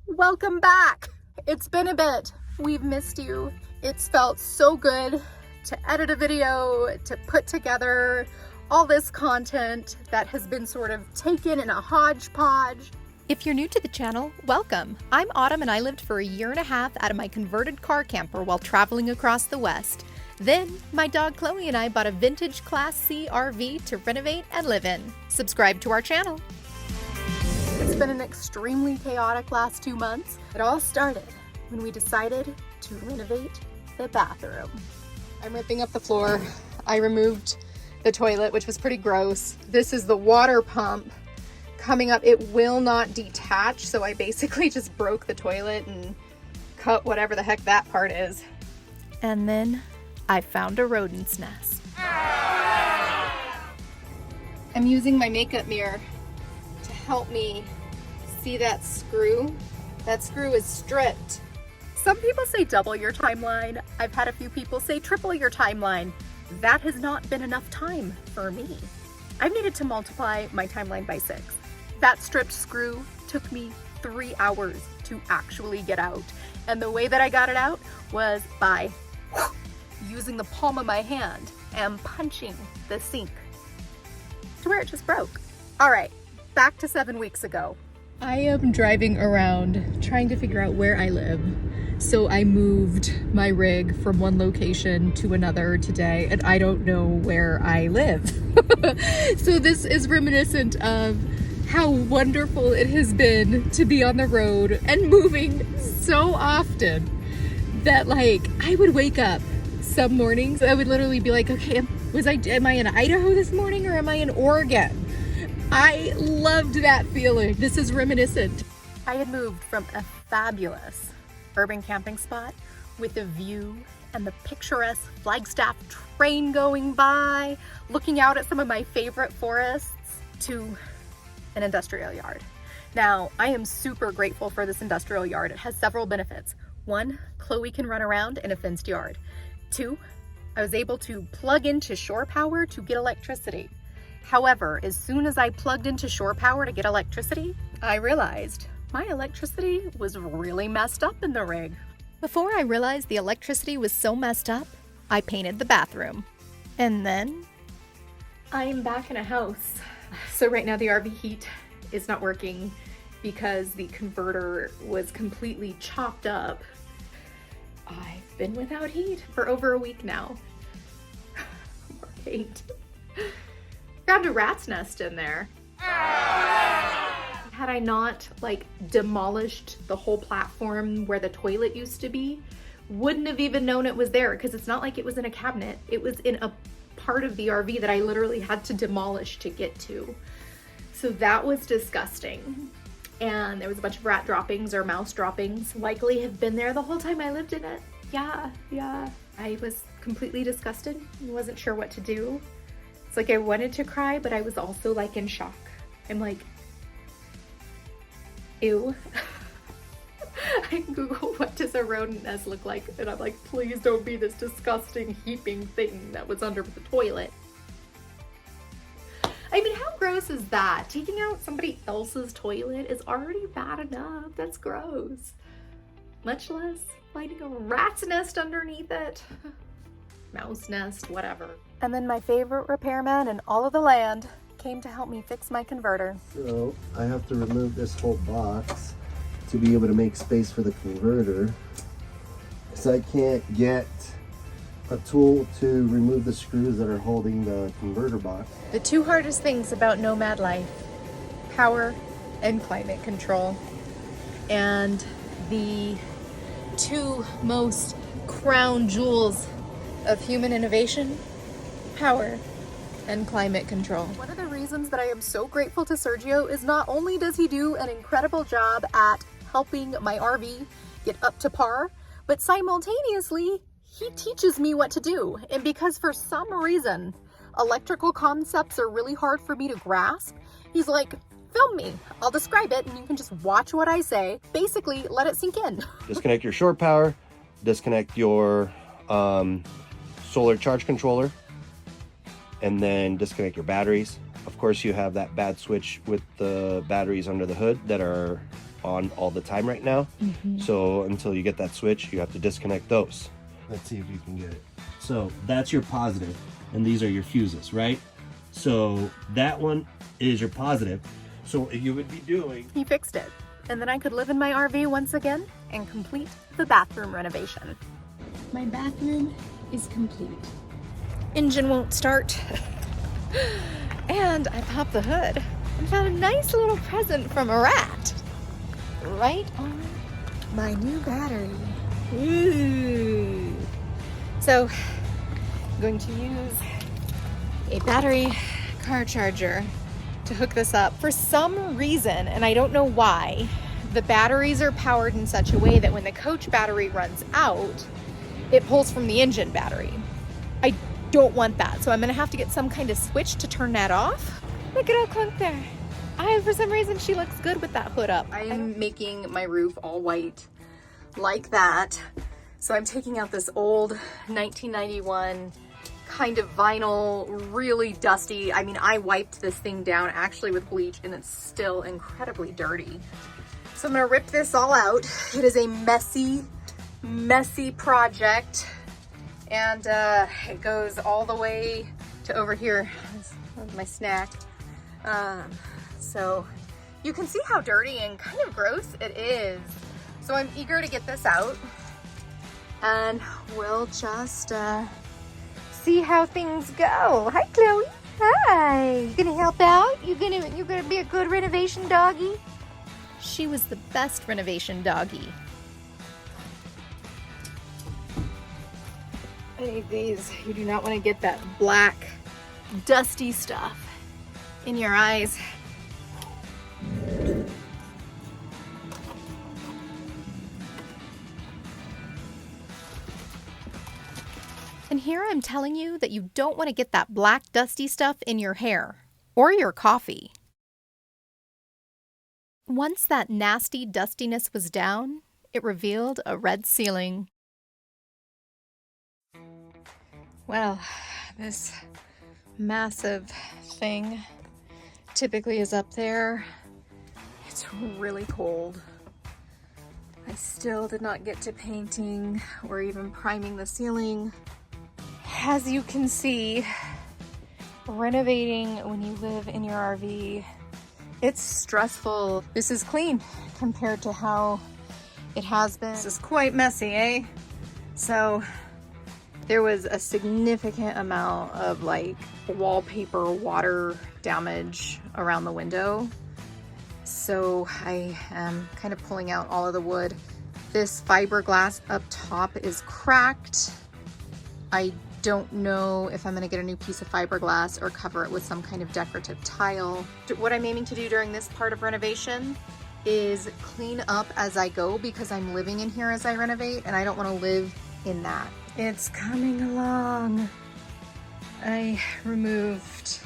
Welcome back. It's been a bit. We've missed you. It's felt so good to edit a video, to put together all this content that has been sort of taken in a hodgepodge. If you're new to the channel, welcome. I'm Autumn and I lived for a year and a half out of my converted car camper while traveling across the West. Then, my dog Chloe and I bought a vintage Class C RV to renovate and live in. Subscribe to our channel. It's been an extremely chaotic last 2 months. It all started when we decided to renovate the bathroom. I'm ripping up the floor. I removed the toilet, which was pretty gross. This is the water pump coming up. It will not detach, so I basically just broke the toilet and cut whatever the heck that part is. And then I found a rodent's nest. I'm using my makeup mirror to help me see that screw. That screw is stripped. Some people say double your timeline. I've had a few people say triple your timeline. That has not been enough time for me. I've needed to multiply my timeline by 6. That stripped screw took me 3 hours to actually get out. And the way that I got it out was by using the palm of my hand and punching the sink to where it just broke. All right, back to 7 weeks ago. I am driving around trying to figure out where I live. So I moved my rig from one location to another today, and I don't know where I live. So this is reminiscent of how wonderful it has been to be on the road and moving so often that, like, I would wake up some mornings, I would literally be like, okay, am I in Idaho this morning or am I in Oregon? I loved that feeling. This is reminiscent. I had moved from a fabulous urban camping spot with a view and the picturesque Flagstaff train going by, looking out at some of my favorite forests, to an industrial yard. Now, I am super grateful for this industrial yard. It has several benefits. 1, Chloe can run around in a fenced yard. 2, I was able to plug into shore power to get electricity. However, as soon as I plugged into shore power to get electricity, I realized my electricity was really messed up in the rig. Before I realized the electricity was so messed up, I painted the bathroom. And then I am back in a house. So right now the RV heat is not working because the converter was completely chopped up. I've been without heat for over a week now. More hate. Found a rat's nest in there. Had I not demolished the whole platform where the toilet used to be, wouldn't have even known it was there, because it's not like it was in a cabinet. It was in a part of the RV that I literally had to demolish to get to. So that was disgusting. And there was a bunch of rat droppings or mouse droppings, likely have been there the whole time I lived in it. Yeah. I was completely disgusted and wasn't sure what to do. It's like I wanted to cry, but I was also in shock. I'm like, ew. I Google, what does a rodent nest look like? And I'm like, please don't be this disgusting heaping thing that was under the toilet. I mean, how gross is that? Taking out somebody else's toilet is already bad enough. That's gross. Much less finding a rat's nest underneath it. Mouse nest, whatever. And then my favorite repairman in all of the land came to help me fix my converter. So I have to remove this whole box to be able to make space for the converter, because I can't get a tool to remove the screws that are holding the converter box. The 2 hardest things about nomad life: power and climate control. And the 2 most crown jewels of human innovation: power and climate control. One of the reasons that I am so grateful to Sergio is not only does he do an incredible job at helping my RV get up to par, but simultaneously he teaches me what to do. And because for some reason electrical concepts are really hard for me to grasp, he's like, film me, I'll describe it and you can just watch what I say. Basically, let it sink in. Disconnect your shore power, disconnect your solar charge controller, and then disconnect your batteries. Of course, you have that bad switch with the batteries under the hood that are on all the time right now. So until you get that switch, you have to disconnect those. Let's see if you can get it. So that's your positive, and these are your fuses, right? So that one is your positive. So you would be doing... He fixed it. And then I could live in my RV once again and complete the bathroom renovation. My bathroom is complete. Engine won't start. And I popped the hood and found a nice little present from a rat. Right on my new battery. Ooh. So, I'm going to use a battery car charger to hook this up. For some reason, and I don't know why, the batteries are powered in such a way that when the coach battery runs out, it pulls from the engine battery. I don't want that, so I'm gonna have to get some kind of switch to turn that off. Look at how clunk there. For some reason, she looks good with that hood up. I am making my roof all white like that. So I'm taking out this old 1991 kind of vinyl, really dusty. I mean, I wiped this thing down actually with bleach and it's still incredibly dirty. So I'm gonna rip this all out. It is a messy, messy project. And it goes all the way to over here. That's my snack. So you can see how dirty and kind of gross it is. So I'm eager to get this out. And we'll just see how things go. Hi, Chloe. Hi. You gonna help out? You gonna be a good renovation doggy? She was the best renovation doggy. I need these. You do not want to get that black, dusty stuff in your eyes. And here I'm telling you that you don't want to get that black, dusty stuff in your hair or your coffee. Once that nasty dustiness was down, it revealed a red ceiling. Well, this massive thing typically is up there. It's really cold. I still did not get to painting or even priming the ceiling. As you can see, renovating when you live in your RV, it's stressful. This is clean compared to how it has been. This is quite messy, eh? So there was a significant amount of like wallpaper water damage around the window. So I am kind of pulling out all of the wood. This fiberglass up top is cracked. I don't know if I'm gonna get a new piece of fiberglass or cover it with some kind of decorative tile. What I'm aiming to do during this part of renovation is clean up as I go because I'm living in here as I renovate and I don't wanna live in that. It's coming along. I removed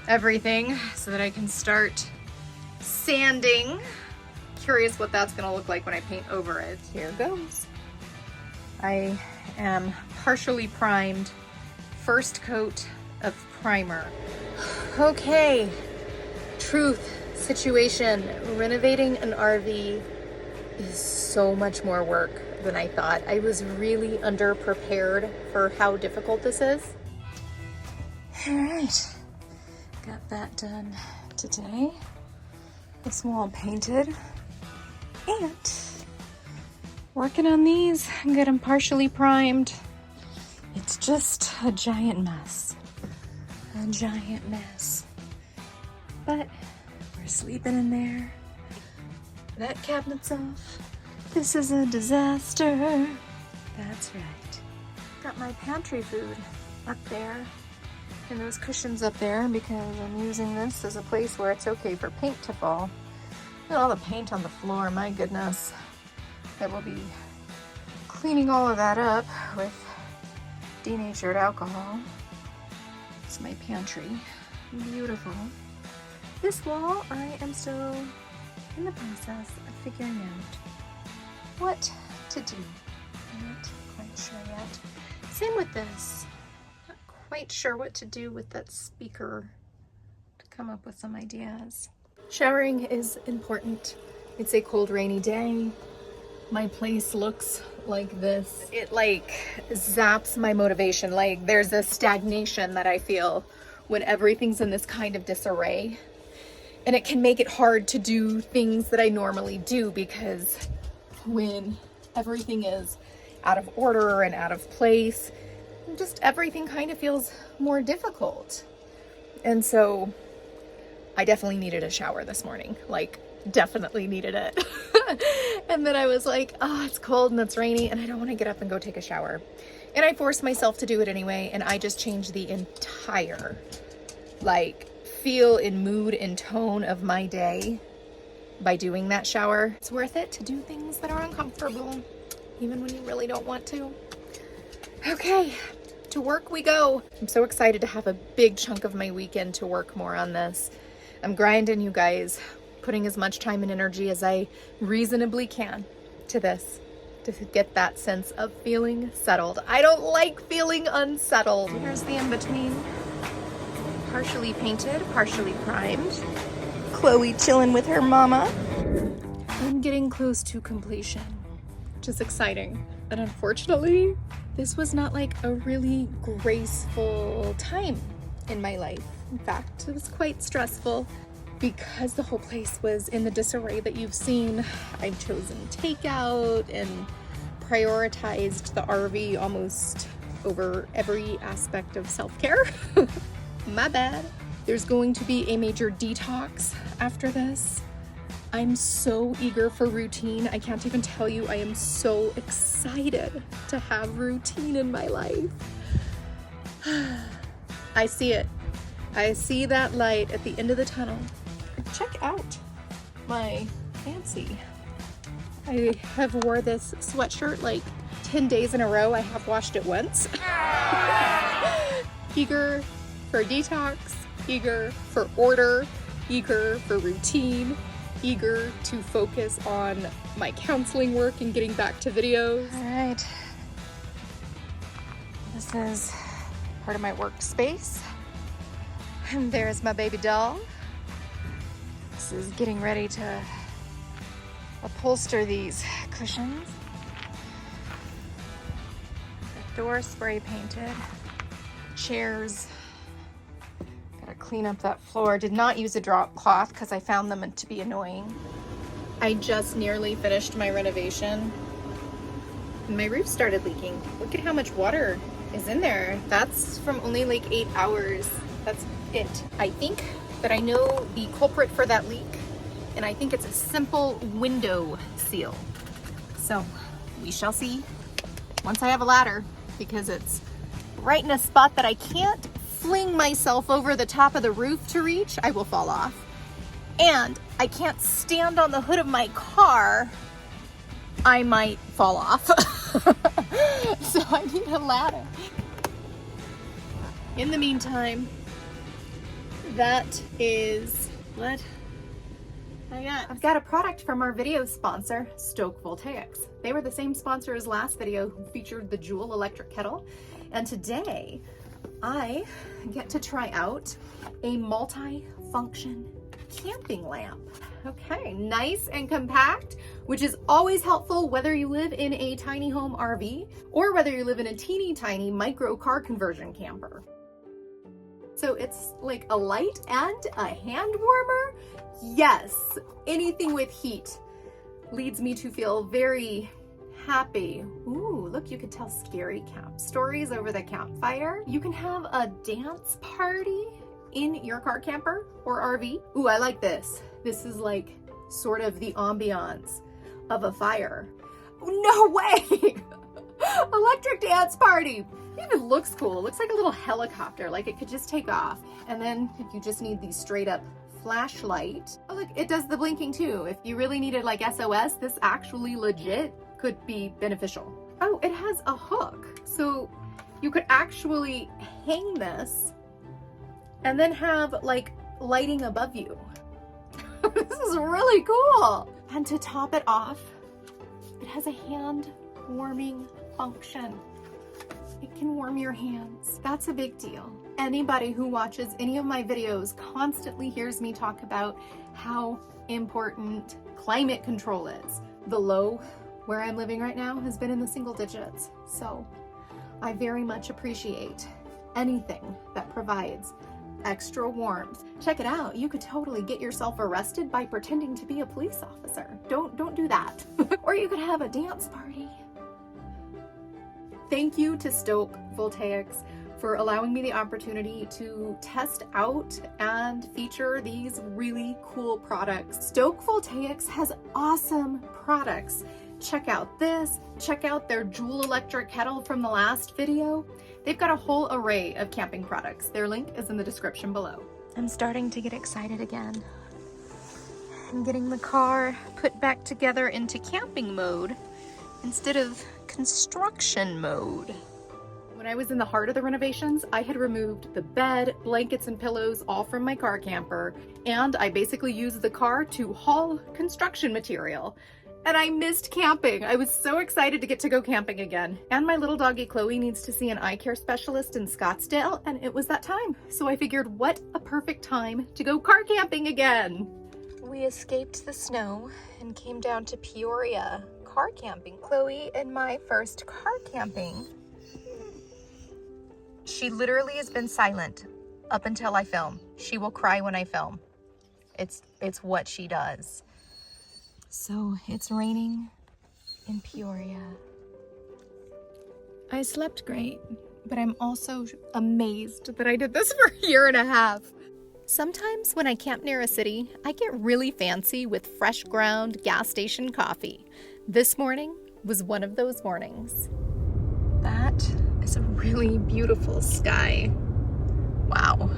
everything so that I can start sanding. Curious what that's gonna look like when I paint over it. Here goes. I am partially primed. First coat of primer. Okay, truth situation. Renovating an RV is so much more work than I thought. I was really underprepared for how difficult this is. All right, got that done today. This wall painted and working on these and get them partially primed. It's just a giant mess. A giant mess. But we're sleeping in there. That cabinet's off. This is a disaster. That's right. Got my pantry food up there and those cushions up there because I'm using this as a place where it's okay for paint to fall. Look at all the paint on the floor, my goodness. I will be cleaning all of that up with denatured alcohol. It's my pantry. Beautiful. This wall, I am still in the process of figuring out what to do. I'm not quite sure yet. Same with this. Not quite sure what to do with that speaker to come up with some ideas. Showering is important. It's a cold, rainy day. My place looks like this. It like zaps my motivation. Like there's a stagnation that I feel when everything's in this kind of disarray. And it can make it hard to do things that I normally do, because when everything is out of order and out of place, just everything kind of feels more difficult. And so I definitely needed a shower this morning. Like, definitely needed it. And then I was like, oh, it's cold and it's rainy and I don't want to get up and go take a shower. And I forced myself to do it anyway, and I just changed the entire, like, feel and mood and tone of my day by doing that shower. It's worth it to do things that are uncomfortable, even when you really don't want to. Okay, to work we go. I'm so excited to have a big chunk of my weekend to work more on this. I'm grinding, you guys, putting as much time and energy as I reasonably can to this, to get that sense of feeling settled. I don't like feeling unsettled. Here's the in-between. Partially painted, partially primed. Chloe chilling with her mama. I'm getting close to completion, which is exciting. And unfortunately, this was not like a really graceful time in my life. In fact, it was quite stressful. Because the whole place was in the disarray that you've seen, I've chosen takeout and prioritized the RV almost over every aspect of self-care. My bad. There's going to be a major detox after this. I'm so eager for routine. I can't even tell you, I am so excited to have routine in my life. I see it. I see that light at the end of the tunnel. Check out my fancy. I have wore this sweatshirt like 10 days in a row. I have washed it once. Eager for detox, eager for order, eager for routine, eager to focus on my counseling work and getting back to videos. All right. This is part of my workspace. And there's my baby doll. This is getting ready to upholster these cushions. The door spray painted. Chairs. Gotta clean up that floor. Did not use a drop cloth because I found them to be annoying. I just nearly finished my renovation and my roof started leaking. Look at how much water is in there. That's from only like 8 hours. That's it. I think that I know the culprit for that leak, and I think it's a simple window seal. So we shall see once I have a ladder, because it's right in a spot that I can't fling myself over the top of the roof to reach. I will fall off. And I can't stand on the hood of my car. I might fall off. So I need a ladder. In the meantime, that is what I got. I've got a product from our video sponsor, Stoke Voltaics. They were the same sponsor as last video, who featured the Joule electric kettle. And today I get to try out a multi-function camping lamp. Okay, nice and compact, which is always helpful whether you live in a tiny home RV or whether you live in a teeny tiny micro car conversion camper. So it's like a light and a hand warmer. Yes, anything with heat leads me to feel very happy. Ooh, look, you could tell scary camp stories over the campfire. You can have a dance party in your car camper or RV. Ooh, I like this. This is like sort of the ambiance of a fire. No way! Electric dance party. It even looks cool. It looks like a little helicopter, like it could just take off. And then if you just need the straight up flashlight. Oh look, it does the blinking too. If you really needed like SOS, this actually legit could be beneficial. Oh, it has a hook. So you could actually hang this and then have like lighting above you. This is really cool. And to top it off, it has a hand warming function. it can warm your hands. That's a big deal. Anybody who watches any of my videos constantly hears me talk about how important climate control is. The low where I'm living right now has been in the single digits, so I very much appreciate anything that provides extra warmth. Check it out. You could totally get yourself arrested by pretending to be a police officer. Don't do that. Or you could have a dance party. Thank you to Stoke Voltaics for allowing me the opportunity to test out and feature these really cool products. Stoke Voltaics has awesome products. Check out this, check out their Joule electric kettle from the last video. They've got a whole array of camping products. Their link is in the description below. I'm starting to get excited again. I'm getting the car put back together into camping mode instead of construction mode. When I was in the heart of the renovations, I had removed the bed, blankets, and pillows all from my car camper, and I basically used the car to haul construction material. And I missed camping. I was so excited to get to go camping again. And my little doggy Chloe needs to see an eye care specialist in Scottsdale, and it was that time. So I figured, what a perfect time to go car camping again. We escaped the snow and came down to Peoria car camping. Chloe and my first car camping. She literally has been silent up until I film. She will cry when I film. It's what she does. So it's raining in Peoria. I slept great, but I'm also amazed that I did this for a year and a half. Sometimes when I camp near a city, I get really fancy with fresh ground gas station coffee. This morning was one of those mornings. That is a really beautiful sky. Wow.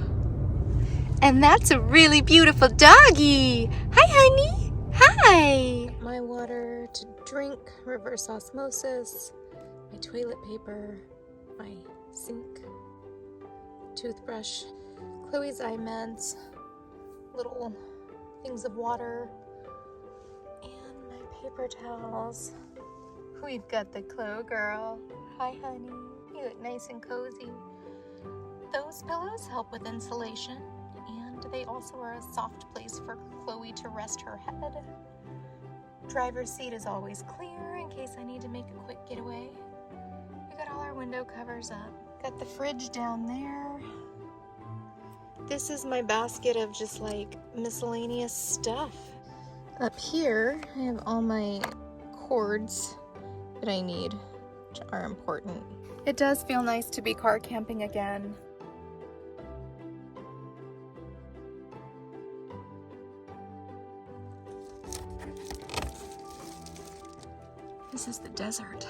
And that's a really beautiful doggy. Hi, honey. Hi! My water to drink, reverse osmosis, my toilet paper, my sink, toothbrush, Chloe's eye meds, little things of water, and my paper towels. We've got the Chloe girl. Hi, honey. You look nice and cozy. Those pillows help with insulation. They also are a soft place for Chloe to rest her head. Driver's seat is always clear in case I need to make a quick getaway. We got all our window covers up. Got the fridge down there. This is my basket of just like miscellaneous stuff. Up here, I have all my cords that I need, which are important. It does feel nice to be car camping again. This is the desert.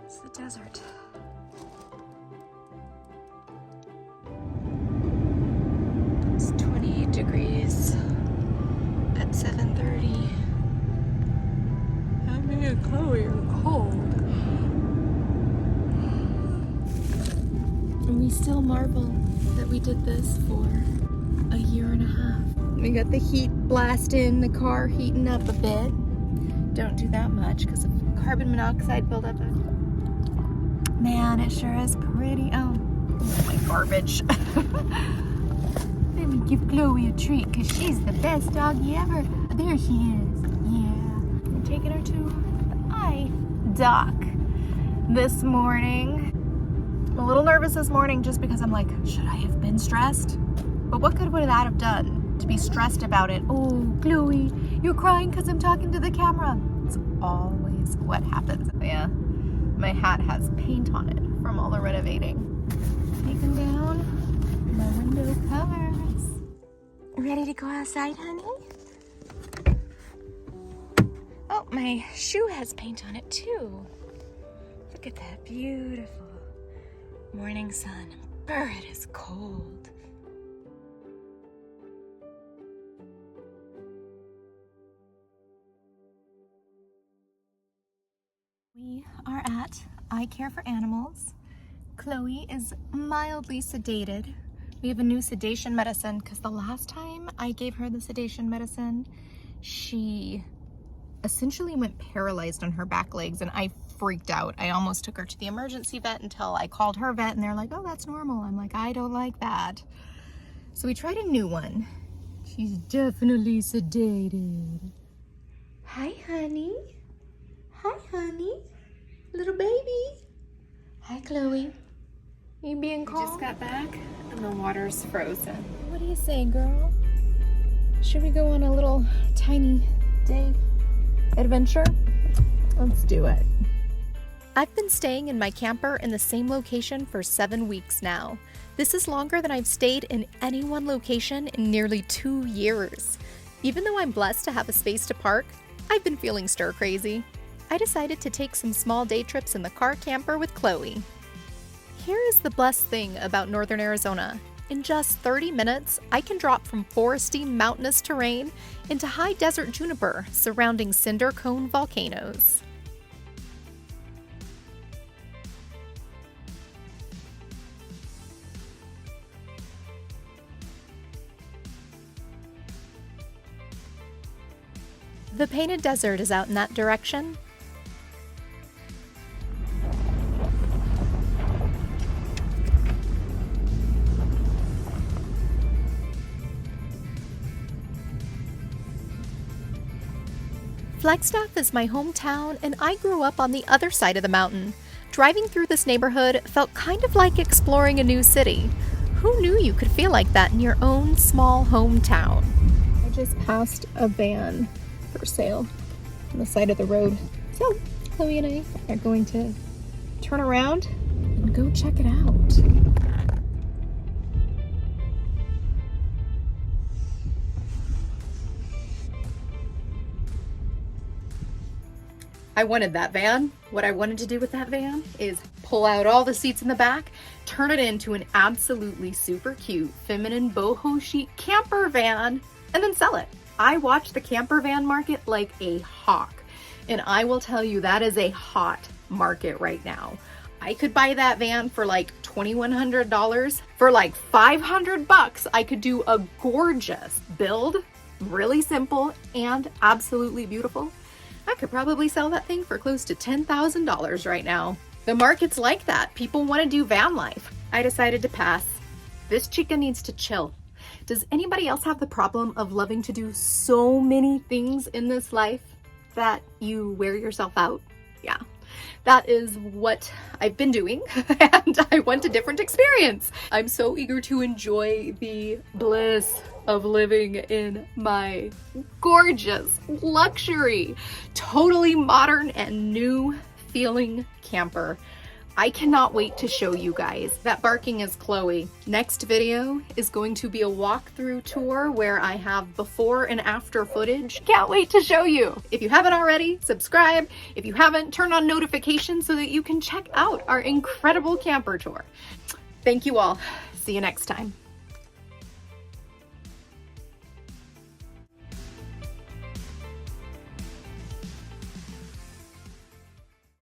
It's the desert. It's 28 degrees at 7:30. Me and Chloe are cold. And we still marvel that we did this for a year and a half. We got the heat blasting, the car heating up a bit. Don't do that much because of carbon monoxide buildup. Man, it sure is pretty. Oh, my garbage. Let me give Chloe a treat because she's the best doggy ever. There she is. Yeah. I'm taking her to the eye doc this morning. I'm a little nervous this morning just because I'm like, should I have been stressed? But what good would that have done? To be stressed about it. Oh, Chloe, you're crying because I'm talking to the camera. It's always what happens. Yeah, my hat has paint on it from all the renovating. Taking down my window covers. Ready to go outside, honey? Oh, my shoe has paint on it too. Look at that beautiful morning sun. Brr, it is cold. We are at Eye Care for Animals. Chloe is mildly sedated. We have a new sedation medicine because the last time I gave her the sedation medicine, she essentially went paralyzed on her back legs, and I freaked out. I almost took her to the emergency vet until I called her vet, and they're like, oh, that's normal. I'm like, I don't like that. So we tried a new one. She's definitely sedated. Hi, honey. Hi, honey. Little baby. Hi, Chloe. You being calm? We just got back and the water's frozen. What do you say, girl? Should we go on a little tiny day adventure? Let's do it. I've been staying in my camper in the same location for 7 weeks now. This is longer than I've stayed in any one location in nearly 2 years. Even though I'm blessed to have a space to park, I've been feeling stir crazy. I decided to take some small day trips in the car camper with Chloe. Here is the blessed thing about northern Arizona. In just 30 minutes, I can drop from foresty, mountainous terrain into high desert juniper surrounding cinder cone volcanoes. The Painted Desert is out in that direction. Flagstaff is my hometown, and I grew up on the other side of the mountain. Driving through this neighborhood felt kind of like exploring a new city. Who knew you could feel like that in your own small hometown? I just passed a van for sale on the side of the road. So Chloe and I are going to turn around and go check it out. I wanted that van. What I wanted to do with that van is pull out all the seats in the back, turn it into an absolutely super cute, feminine, boho chic camper van, and then sell it. I watch the camper van market like a hawk, and I will tell you that is a hot market right now. I could buy that van for like $2,100. For like $500, I could do a gorgeous build, really simple and absolutely beautiful. I could probably sell that thing for close to $10,000 right now. The market's like that. People want to do van life. I decided to pass. This chica needs to chill. Does anybody else have the problem of loving to do so many things in this life that you wear yourself out? Yeah, that is what I've been doing, and I want a different experience. I'm so eager to enjoy the bliss of living in my gorgeous, luxury, totally modern and new feeling camper. I cannot wait to show you guys. That barking is Chloe. Next video is going to be a walkthrough tour where I have before and after footage. Can't wait to show you. If you haven't already, subscribe. If you haven't, turn on notifications so that you can check out our incredible camper tour. Thank you all. See you next time.